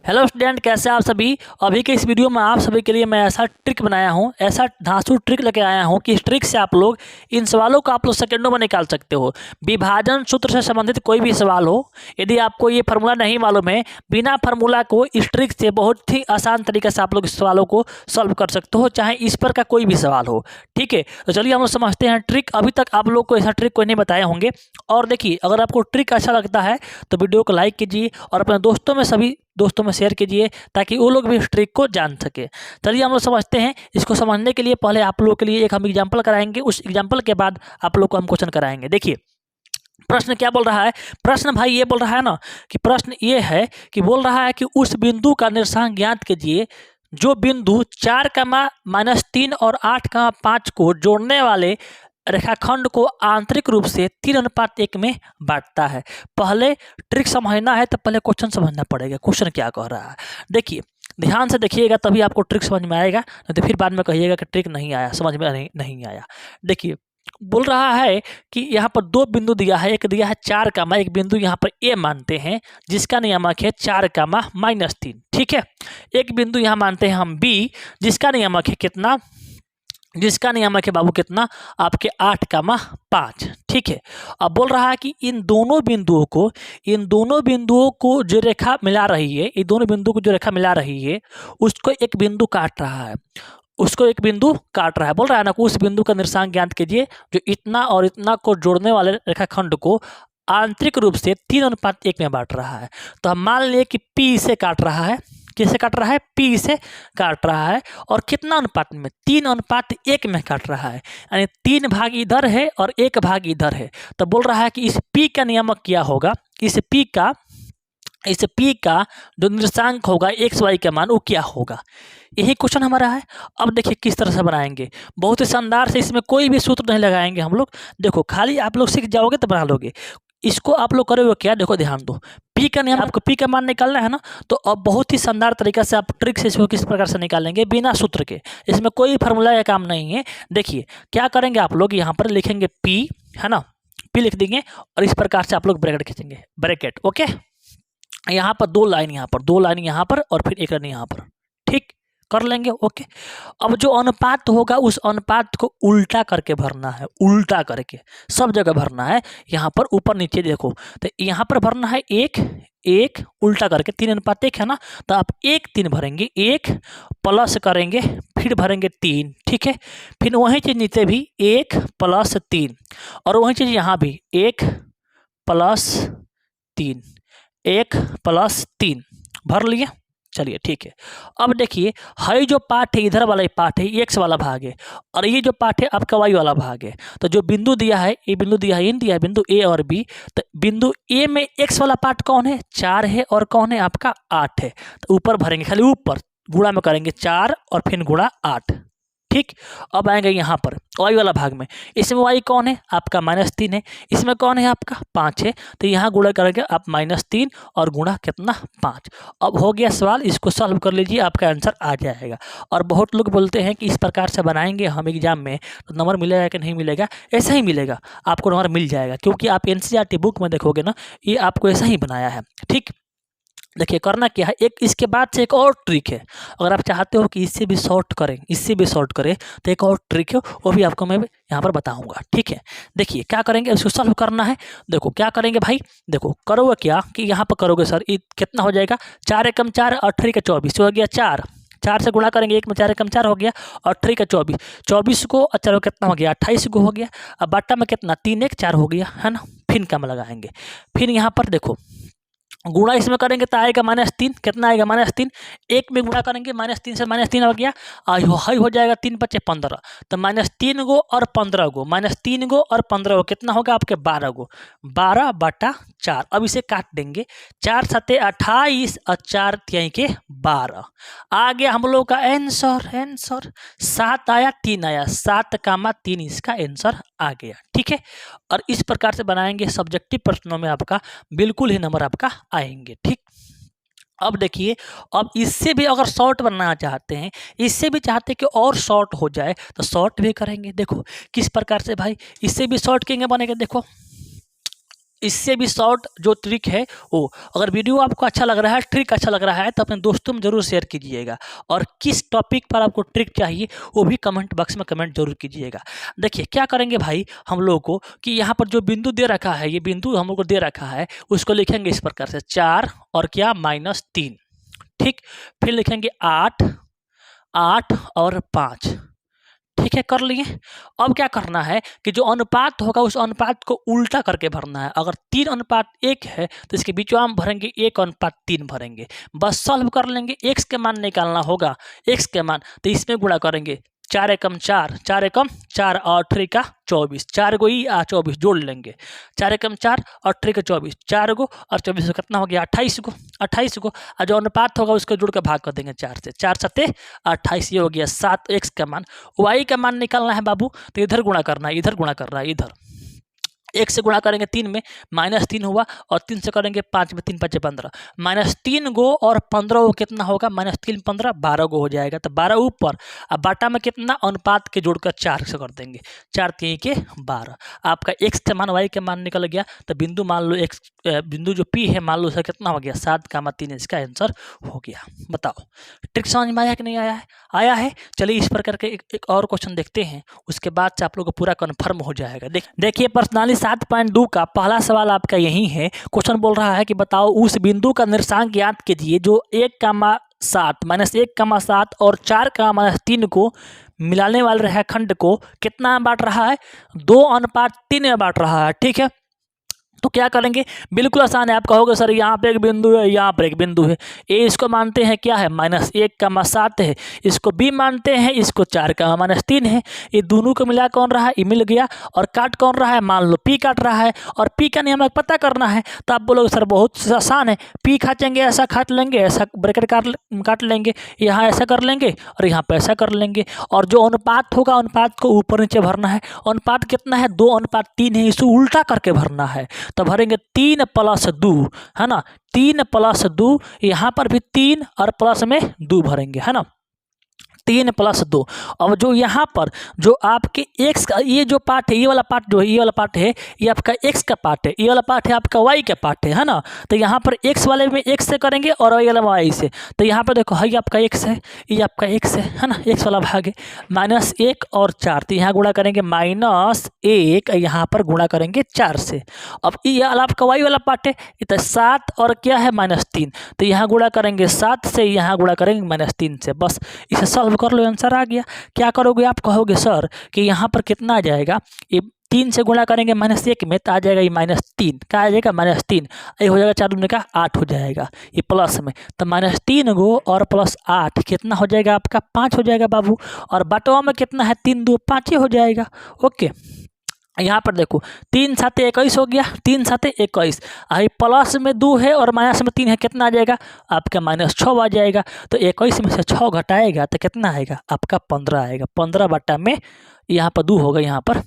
Hello student, कैसे आप सभी। अभी के इस वीडियो में आप सभी के लिए मैं ऐसा ट्रिक बनाया हूँ, ऐसा धांसू ट्रिक लेके आया हूँ कि इस ट्रिक से आप लोग इन सवालों को आप लोग सेकंडों में निकाल सकते हो। विभाजन सूत्र से संबंधित कोई भी सवाल हो, यदि आपको ये फार्मूला नहीं मालूम है, बिना फार्मूला को इस ट्रिक से बहुत ही आसान तरीके से आप लोग इस सवालों को सॉल्व कर सकते हो, चाहे इस पर का कोई भी सवाल हो। ठीक है, तो चलिए हम लोग समझते हैं ट्रिक। अभी तक आप लोग को ऐसा ट्रिक कोई नहीं बताए होंगे। और देखिए, अगर आपको ट्रिक अच्छा लगता है तो वीडियो को लाइक कीजिए और अपने दोस्तों में सभी दोस्तों में शेयर कीजिए ताकि वो लोग भी इस ट्रिक को जान सके। चलिए हम लोग समझते हैं। इसको समझने के लिए पहले आप लोगों के लिए एक हम एग्जांपल कराएंगे, उस एग्जांपल के बाद आप लोग को हम क्वेश्चन कराएंगे। देखिए प्रश्न क्या बोल रहा है। प्रश्न भाई ये बोल रहा है ना कि प्रश्न ये है कि बोल रहा है कि उस बिंदु का निर्देशांक ज्ञात कीजिए जो बिंदु 4, -3 और 8, 5 को जोड़ने वाले रेखाखंड को आंतरिक रूप से 3:1 में बांटता है। पहले ट्रिक समझना है तो पहले क्वेश्चन समझना पड़ेगा, क्वेश्चन क्या कह रहा है। देखिए ध्यान से देखिएगा तभी आपको ट्रिक समझ में आएगा, नहीं तो फिर बाद में कहिएगा कि ट्रिक नहीं आया, समझ में नहीं आया। देखिए बोल रहा है कि यहाँ पर दो बिंदु दिया है, एक दिया है 4, एक बिंदु यहाँ पर ए मानते हैं जिसका नियामक है 4, -3। ठीक है, एक बिंदु यहाँ मानते हैं हम बी जिसका नियामक है कितना, जिसका नियामक है बाबू कितना, आपके 8, 5। ठीक है, अब बोल रहा है कि इन दोनों बिंदुओं को जो रेखा मिला रही है, इन दोनों बिंदुओं को जो रेखा मिला रही है उसको एक बिंदु काट रहा है, उसको एक बिंदु काट रहा है। बोल रहा है ना कि उस बिंदु का निर्देशांक ज्ञात कीजिए जो इतना और इतना को जोड़ने वाले रेखाखंड को आंतरिक रूप से 3:1 में बांट रहा है। तो हम मान लिए कि पी इसे काट रहा है, किसे काट रहा है, पी से काट रहा है, और कितना अनुपात में, 3:1 में काट रहा है, यानी 3 भाग इधर है और 1 भाग इधर है। तो बोल रहा है कि इस पी का नियामक क्या होगा, इस पी का जो निर्देशांक होगा एक्स वाई का मान वो क्या होगा, यही क्वेश्चन हमारा है। अब देखिए किस तरह से बनाएंगे, बहुत ही शानदार से, इसमें कोई भी सूत्र नहीं लगाएंगे हम लोग। देखो खाली आप लोग सीख जाओगे तो बना लोगे। इसको आप लोग करोगे क्या, देखो ध्यान दो, पी का नियम, आपको पी का मान निकालना है ना, तो अब बहुत ही शानदार तरीका से आप ट्रिक से इसको किस प्रकार से निकालेंगे बिना सूत्र के, इसमें कोई फार्मूला का काम नहीं है। देखिए क्या करेंगे आप लोग, यहाँ पर लिखेंगे पी, है ना, पी लिख देंगे और इस प्रकार से आप लोग ब्रैकेट खींचेंगे, ब्रैकेट। ओके, यहाँ पर 2 लाइन, यहाँ पर 2 लाइन, यहाँ पर और फिर एक लाइन यहाँ पर, ठीक कर लेंगे। ओके, अब जो अनुपात होगा उस अनुपात को उल्टा करके भरना है, उल्टा करके सब जगह भरना है। यहाँ पर ऊपर नीचे देखो तो यहाँ पर भरना है 1 उल्टा करके, 3:1 है ना, तो आप 1 3 भरेंगे, 1 प्लस करेंगे फिर भरेंगे 3। ठीक है, फिर वही चीज नीचे भी 1 + 3 और वही चीज यहाँ भी 1 + 3, 1 + 3 भर लिए। चलिए ठीक है, अब देखिए है जो पार्ट है, इधर वाला पार्ट है एक्स वाला भाग है और ये जो पार्ट है आपका वाई वाला भाग है। तो जो बिंदु दिया है, ये बिंदु दिया है, इन दिया है बिंदु ए और बी, तो बिंदु ए में एक्स वाला पार्ट कौन है, 4 है, और कौन है आपका 8 है। तो ऊपर भरेंगे, खाली ऊपर गुणा में करेंगे 4 और फिर गुणा 8। ठीक, अब आएंगे यहाँ पर वाई वाला भाग में, इसमें वाई कौन है आपका -3 है, इसमें कौन है आपका 5 है, तो यहाँ गुणा करेंगे आप -3 और गुणा कितना 5। अब हो गया सवाल, इसको सॉल्व कर लीजिए, आपका आंसर आ जाएगा। और बहुत लोग बोलते हैं कि इस प्रकार से बनाएंगे हम एग्जाम में तो नंबर मिलेगा कि नहीं मिलेगा, ऐसा ही मिलेगा, आपको नंबर मिल जाएगा, क्योंकि आप एनसीईआरटी बुक में देखोगे ना, ये आपको ऐसा ही बनाया है। ठीक, देखिए करना क्या है, एक इसके बाद से एक और ट्रिक है, अगर आप चाहते हो कि इससे भी शॉर्ट करें तो एक और ट्रिक है, वो भी आपको मैं यहाँ पर बताऊंगा। ठीक है, देखिए क्या करेंगे, इसको सॉल्व करना है। देखो क्या करेंगे भाई, देखो करोगे क्या कि यहाँ पर करोगे सर, ये कितना हो जाएगा, 4 एकम 4 और 3 का 24 हो गया 4 से गुणा करेंगे, 1 में 4 एकम 4 हो गया और 3 का 24 को, अच्छा कितना हो गया 28 को हो गया। अब बाटा में कितना 3 1 4 हो गया, है ना, फिर कम लगाएंगे, फिर यहाँ पर देखो गुणा इसमें करेंगे तो आएगा -3, कितना आएगा -3, 1 में गुणा करेंगे -3 से -3 हो गया, हाई हो जाएगा 3 × 5 = 15, तो -3 गो और 15 गो, -3 गो और 15 गो कितना होगा आपके 12 गो, 12/4। अब इसे काट देंगे, 4 × 7 = 28 और 4 × 3 = 12। आ गया हम लोग का आंसर 7 आया, 3 आया, 7, 3 इसका आंसर आ गया। ठीक है, और इस प्रकार से बनाएंगे सब्जेक्टिव प्रश्नों में आपका बिल्कुल ही नंबर आपका आएंगे। ठीक, अब देखिए, अब इससे भी अगर शॉर्ट बनना चाहते हैं, इससे भी चाहते हैं कि और शॉर्ट हो जाए तो शॉर्ट भी करेंगे। देखो किस प्रकार से भाई, इससे भी शॉर्ट किंग बनेगा। देखो इससे भी शॉर्ट जो ट्रिक है वो, अगर वीडियो आपको अच्छा लग रहा है, ट्रिक अच्छा लग रहा है, तो अपने दोस्तों में ज़रूर शेयर कीजिएगा। और किस टॉपिक पर आपको ट्रिक चाहिए वो भी कमेंट बॉक्स में कमेंट जरूर कीजिएगा। देखिए क्या करेंगे भाई हम लोग को कि यहाँ पर जो बिंदु दे रखा है, ये बिंदु हम लोग को दे रखा है, उसको लिखेंगे इस प्रकार से 4 और क्या -3, ठीक। फिर लिखेंगे 8 और 5, ठीक है, कर लिए। अब क्या करना है कि जो अनुपात होगा उस अनुपात को उल्टा करके भरना है। अगर 3:1 है तो इसके बीच में हम भरेंगे 1:3 भरेंगे। बस सॉल्व कर लेंगे, x के मान निकालना होगा। x के मान तो इसमें गुणा करेंगे, 4 एकम 4, 4 एकम 4 और 3 का 24, 4 गो 24 जोड़ लेंगे, 4 एकम 4 और 3 का 24, 4 गो और 24 को कितना हो गया 28 गो, 28 गो। और जो अनुपात होगा उसको जोड़ कर भाग कर देंगे 4 से, 4 सत्ते 28, ये हो गया 7 x का मान। y का मान निकालना है बाबू, तो इधर गुणा करना है, इधर गुणा करना है, इधर 1 से गुणा करेंगे 3 में, -3 हुआ, और 3 से करेंगे 5 में, 3 5 15, -3 गो और 15 गो कितना होगा, -3 15 12 गो हो जाएगा। तो 12 ऊपर, अब बाटा में कितना, अनुपात के जोड़कर 4 से कर देंगे, 4 3 के 12। आपका x के मान y के मान निकल गया। तो बिंदु मान लो x, बिंदु जो P है मान लो उसका कितना हो गया 7,3, इसका आंसर हो गया। बताओ ट्रिक समझ में आया कि नहीं आया है? आया है। चलिए इस प्रकार के एक और क्वेश्चन देखते हैं, उसके बाद से आप लोगों को पूरा कन्फर्म हो जाएगा। देखिए पर्सनली 7.2 का पहला सवाल आपका यही है। क्वेश्चन बोल रहा है कि बताओ उस बिंदु का निर्देशांक ज्ञात कीजिए जो 1,7 -1,7 और 4,-3 को मिलाने वाले रेखाखंड को कितना बांट रहा है, 2:3 में बांट रहा है, ठीक है। तो क्या करेंगे, बिल्कुल आसान है। आप कहोगे सर यहाँ पे एक बिंदु है, यहाँ पर एक बिंदु है, ए इसको मानते हैं क्या है -1,7 है, इसको बी मानते हैं, इसको 4,-3 है। ये दोनों को मिला कौन रहा है, ये मिल गया। और काट कौन रहा है, मान लो पी काट रहा है, और पी का नियम पता करना है। तो आप बोलोगे सर बहुत आसान है, पी काटेंगे ऐसा काट लेंगे, ऐसा ब्रैकेट काट लेंगे, यहाँ ऐसा कर लेंगे और यहाँ पर ऐसा कर लेंगे। और जो अनुपात होगा अनुपात को ऊपर नीचे भरना है। अनुपात कितना है, 2:3 है, इसको उल्टा करके भरना है। तो भरेंगे 3 + 2, है ना, 3 + 2, यहाँ पर भी 3 और प्लस में 2 भरेंगे, है ना, 3 + 2। अब जो यहाँ पर जो आपके x का ये जो पार्ट है, ये वाला पार्ट जो है, ये वाला पार्ट है, ये आपका x का पार्ट है, ये वाला पार्ट है आपका y का पार्ट है ना। तो यहाँ पर x वाले में x से करेंगे और y वाला y से। तो यहाँ पर देखो ये आपका x है, ये आपका x है ना, x वाला भाग है, -1 और 4। तो यहाँ गुणा करेंगे -1, यहाँ पर गुणा करेंगे 4 से। अब ये आपका y वाला पार्ट है, तो 7 और क्या है -3, तो यहाँ गुणा करेंगे 7 से, यहाँ गुणा करेंगे -3 से। बस इसे सॉल्व कर लो, आंसर आ गया। क्या करोगे आप, कहोगे सर कि यहाँ पर कितना आ जाएगा, ये 3 से गुणा करेंगे -1 में, तो आ जाएगा ये -3, क्या आ जाएगा -3, ये हो जाएगा 4 दूनी का 8 हो जाएगा, ये प्लस में। तो -3 गो और +8 कितना हो जाएगा आपका, 5 हो जाएगा बाबू। और बटवा में कितना है, 3 2 5 ही हो जाएगा। ओके, यहाँ पर देखो 3 7 21 हो गया, 3 7 21, प्लस में 2 है और माइनस में 3 है, कितना आ जाएगा आपका -6 आ जाएगा। तो 21 में से 6 घटाएगा तो कितना आएगा आपका 15 आएगा। 15 बटा में यहाँ पर 2 होगा, यहाँ पर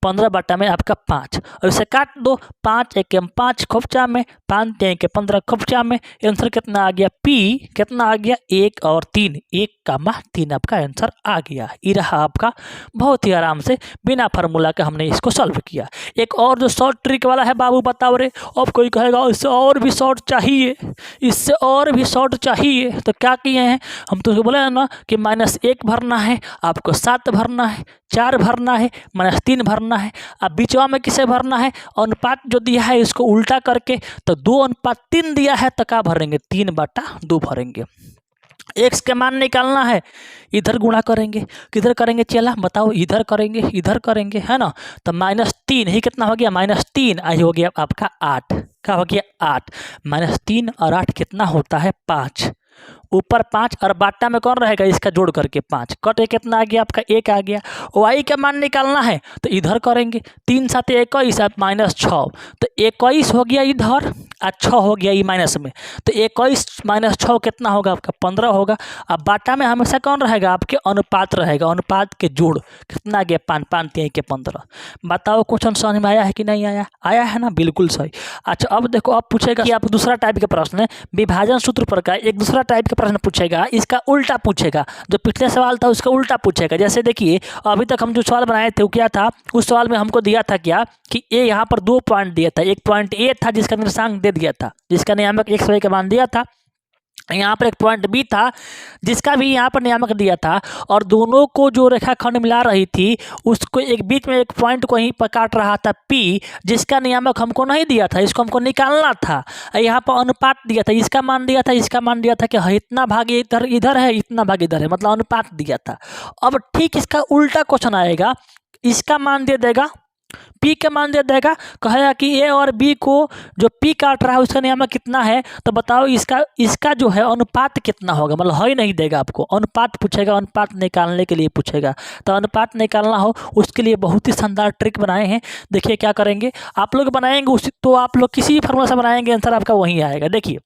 15 बटा में आपका 5, और इसे काट दो, 5 1 5 खोपचा में, 5 3 15 खोपचा में। आंसर कितना आ गया, P कितना आ गया 1 और 3, 1,3 आपका आंसर आ गया। ये रहा आपका, बहुत ही आराम से बिना फार्मूला के हमने इसको सॉल्व किया। एक और जो शॉर्ट ट्रिक वाला है बाबू बताओ रे, अब कोई कहेगा इससे और भी शॉर्ट चाहिए, इससे और भी शॉर्ट चाहिए, तो क्या किए हैं हम, तो बोले ना कि -1 भरना है आपको, 7 भरना है, 4 भरना है, -3 भरना है। अब बीचवा में किसे भरना है, अनुपात जो दिया है इसको उल्टा करके, तो 2:3 दिया है तो क्या भरेंगे, 3/2 भरेंगे। x के मान निकालना है, इधर गुणा करेंगे, किधर करेंगे चला बताओ, इधर करेंगे, इधर करेंगे, है ना। तो -3 ही कितना हो गया, -3 आई हो गया आपका 8, क्या हो गया 8, -3 और 8 कितना होता है 5, ऊपर 5 और बाटा में कौन रहेगा, इसका जोड़ करके 5, कट कितना आ गया आपका 1 आ गया। y का मान निकालना है तो इधर करेंगे, 3 7 21 -6, तो 21 हो गया इधर और 6 हो गया ई माइनस में, तो 21 माइनस 6 कितना होगा आपका 15 होगा। अब बाटा में हमेशा कौन रहेगा आपके अनुपात रहेगा, अनुपात के जोड़ कितना आ गया 5 5 3 के 15। बताओ क्वेश्चन समझ में आया है कि नहीं आया, आया है ना, बिल्कुल सही। अच्छा अब देखो अब पूछेगा कि आप दूसरा टाइप के प्रश्न है विभाजन सूत्र पर का एक दूसरा टाइप का प्रश्न पूछेगा, इसका उल्टा पूछेगा, जो पिछले सवाल था उसका उल्टा पूछेगा। जैसे देखिए अभी तक हम जो सवाल बनाए थे वो क्या था, उस सवाल में हमको दिया था क्या कि ए यहाँ पर 2 पॉइंट दिया था, एक पॉइंट ए था जिसका निर्देशांक दे दिया था, जिसका नियामक x y का मान दिया था, यहाँ पर एक पॉइंट बी था जिसका भी यहाँ पर नियामक दिया था, और दोनों को जो रेखाखंड मिला रही थी उसको एक बीच में एक पॉइंट को यहीं पर काट रहा था पी, जिसका नियामक हमको नहीं दिया था, इसको हमको निकालना था। यहाँ पर अनुपात दिया था, इसका मान दिया था, इसका मान दिया था कि इतना भाग इधर इधर है, इतना भाग इधर है, मतलब अनुपात दिया था। अब ठीक इसका उल्टा क्वेश्चन आएगा, इसका मान दे देगा, पी का मान दे देगा, कहेगा कि ए और बी को जो पी काट रहा है उसका नियामक कितना है, तो बताओ इसका जो है अनुपात कितना होगा, मतलब है नहीं देगा आपको, अनुपात पूछेगा, अनुपात निकालने के लिए पूछेगा। तो अनुपात निकालना हो उसके लिए बहुत ही शानदार ट्रिक बनाए हैं। देखिए क्या करेंगे आप लोग बनाएंगे उसी, तो आप लोग किसी भी फार्मूला से बनाएंगे आंसर आपका वही आएगा। देखिए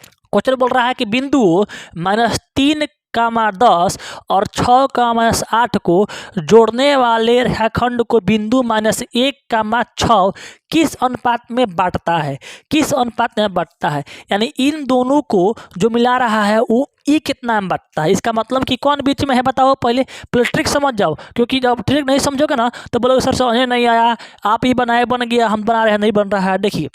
क्वेश्चन बोल रहा है कि बिंदु -3, 10 और 6, 8 को जोड़ने वाले रेखाखंड को बिंदु -1, 6 किस अनुपात में बांटता है, किस अनुपात में बांटता है, यानी इन दोनों को जो मिला रहा है वो ई कितना में बांटता है। इसका मतलब कि कौन बीच में है बताओ, पहले ट्रिक समझ जाओ, क्योंकि जब ट्रिक नहीं समझोगे ना तो बोलोगे सर समझ नहीं आया, आप ही बनाए बन गया, हम बना रहे हैं नहीं बन रहा है। देखिए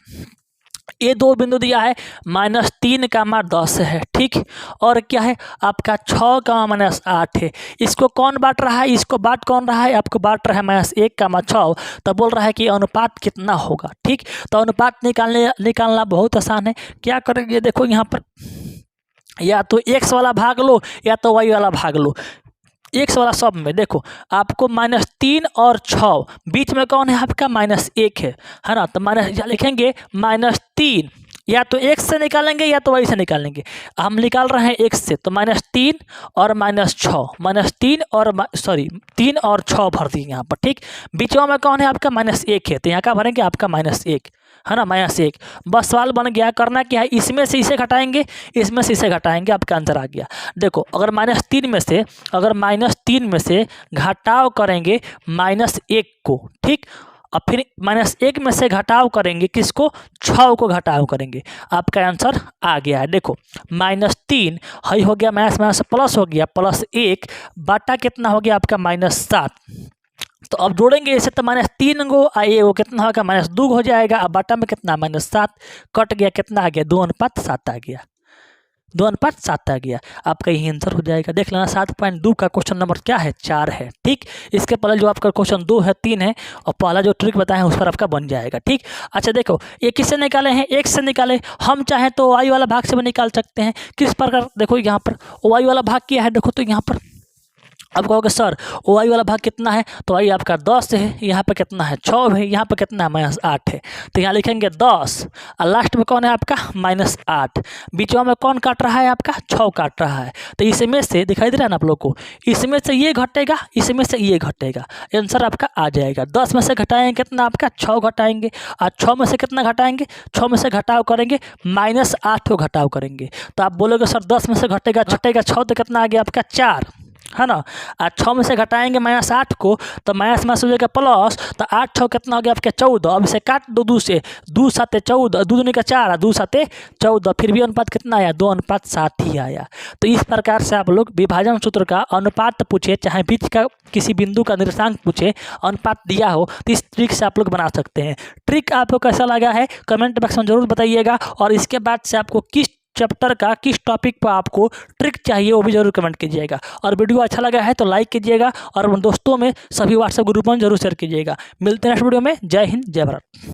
ये 2 बिंदु दिया है -3, 10 है, ठीक, और क्या है आपका 6, -8 है। इसको कौन बांट रहा है, इसको बांट कौन रहा है, आपको बांट रहा है -1, 6, तो बोल रहा है कि अनुपात कितना होगा। ठीक, तो अनुपात निकालना बहुत आसान है। क्या करेंगे देखो यहाँ पर, या तो x वाला भाग लो या तो y वाला भाग लो। x वाला सब में देखो आपको -3 और 6 बीच में कौन है आपका -1 है ना, तो माइनस लिखेंगे -3, या तो x से निकालेंगे या तो y से निकालेंगे। हम निकाल रहे हैं x से, तो -3 और -6, -3 और 3 और 6 भर दिए यहाँ पर। ठीक, बीचों में कौन है आपका -1 है, तो यहाँ का भरेंगे आपका -1 है ना, -1। बस सवाल बन गया, करना क्या है, इसमें से इसे घटाएंगे, इसमें से इसे घटाएंगे, आपका आंसर आ गया। देखो अगर -3 में से घटाव करेंगे -1 को, ठीक, और फिर -1 में से घटाव करेंगे किसको, 6 को घटाव करेंगे, आपका आंसर आ गया है। देखो -3 हई हो गया, माइनस प्लस हो गया, +1 बाटा कितना हो गया आपका -7। तो अब जोड़ेंगे इसे, तो -3 गो ये वो कितना होगा -2 हो जाएगा। अब बाटा में कितना -7 कट गया, कितना आ गया 2:7 आ गया, 2:7 आ गया, आपका यही आंसर हो जाएगा। देख लेना 7.2 का क्वेश्चन नंबर क्या है, 4 है। ठीक, इसके पहले जो आपका क्वेश्चन 2 है, 3 है, और पहला जो ट्रिक बताए हैं उस पर आपका बन जाएगा। ठीक, अच्छा देखो ये किससे निकाले हैं, x से निकाले, हम चाहे तो y वाला भाग से भी निकाल सकते हैं। किस प्रकार, देखो यहाँ पर y वाला भाग क्या है, देखो तो यहाँ पर अब कहोगे सर y वाला भाग कितना है, तो y आपका 10 है, यहाँ पे कितना है 6 है, यहाँ पे कितना है -8 है, तो यहाँ लिखेंगे 10 और लास्ट में कौन है आपका -8, बीचों में कौन काट रहा है आपका 6 काट रहा है। तो इसमें से दिखाई दे रहा है ना आप लोग को, इसमें से ये घटेगा, इसमें से ये घटेगा, आंसर आपका आ जाएगा। 10 में से घटाएंगे कितना आपका 6 घटाएंगे, और 6 में से कितना घटाएंगे, 6 में से घटाव करेंगे -8 को घटाव करेंगे। तो आप बोलोगे सर 10 में से घटेगा 6 तो कितना आ गया आपका 4 है ना, और 6 में से घटाएंगे -8 को, तो माइनस हो जाएगा प्लस, तो 8 6 कितना हो गया आपके 14। अब इसे काट दो 2 से, 2 7 14, 2 दूनी का 4, 2 7 14, फिर भी अनुपात कितना आया 2:7 ही आया। तो इस प्रकार से आप लोग विभाजन सूत्र का अनुपात पूछे, चाहे बीच का किसी बिंदु का निर्देशांक पूछे, अनुपात दिया हो, तो इस ट्रिक से आप लोग बना सकते हैं। ट्रिक आपको कैसा लगा है कमेंट बॉक्स में जरूर बताइएगा, और इसके बाद से आपको किस चैप्टर का किस टॉपिक पर आपको ट्रिक चाहिए वो भी जरूर कमेंट कीजिएगा। और वीडियो अच्छा लगा है तो लाइक कीजिएगा, और दोस्तों में सभी व्हाट्सएप ग्रुप में जरूर शेयर कीजिएगा। मिलते हैं नेक्स्ट वीडियो में। जय हिंद, जय भारत।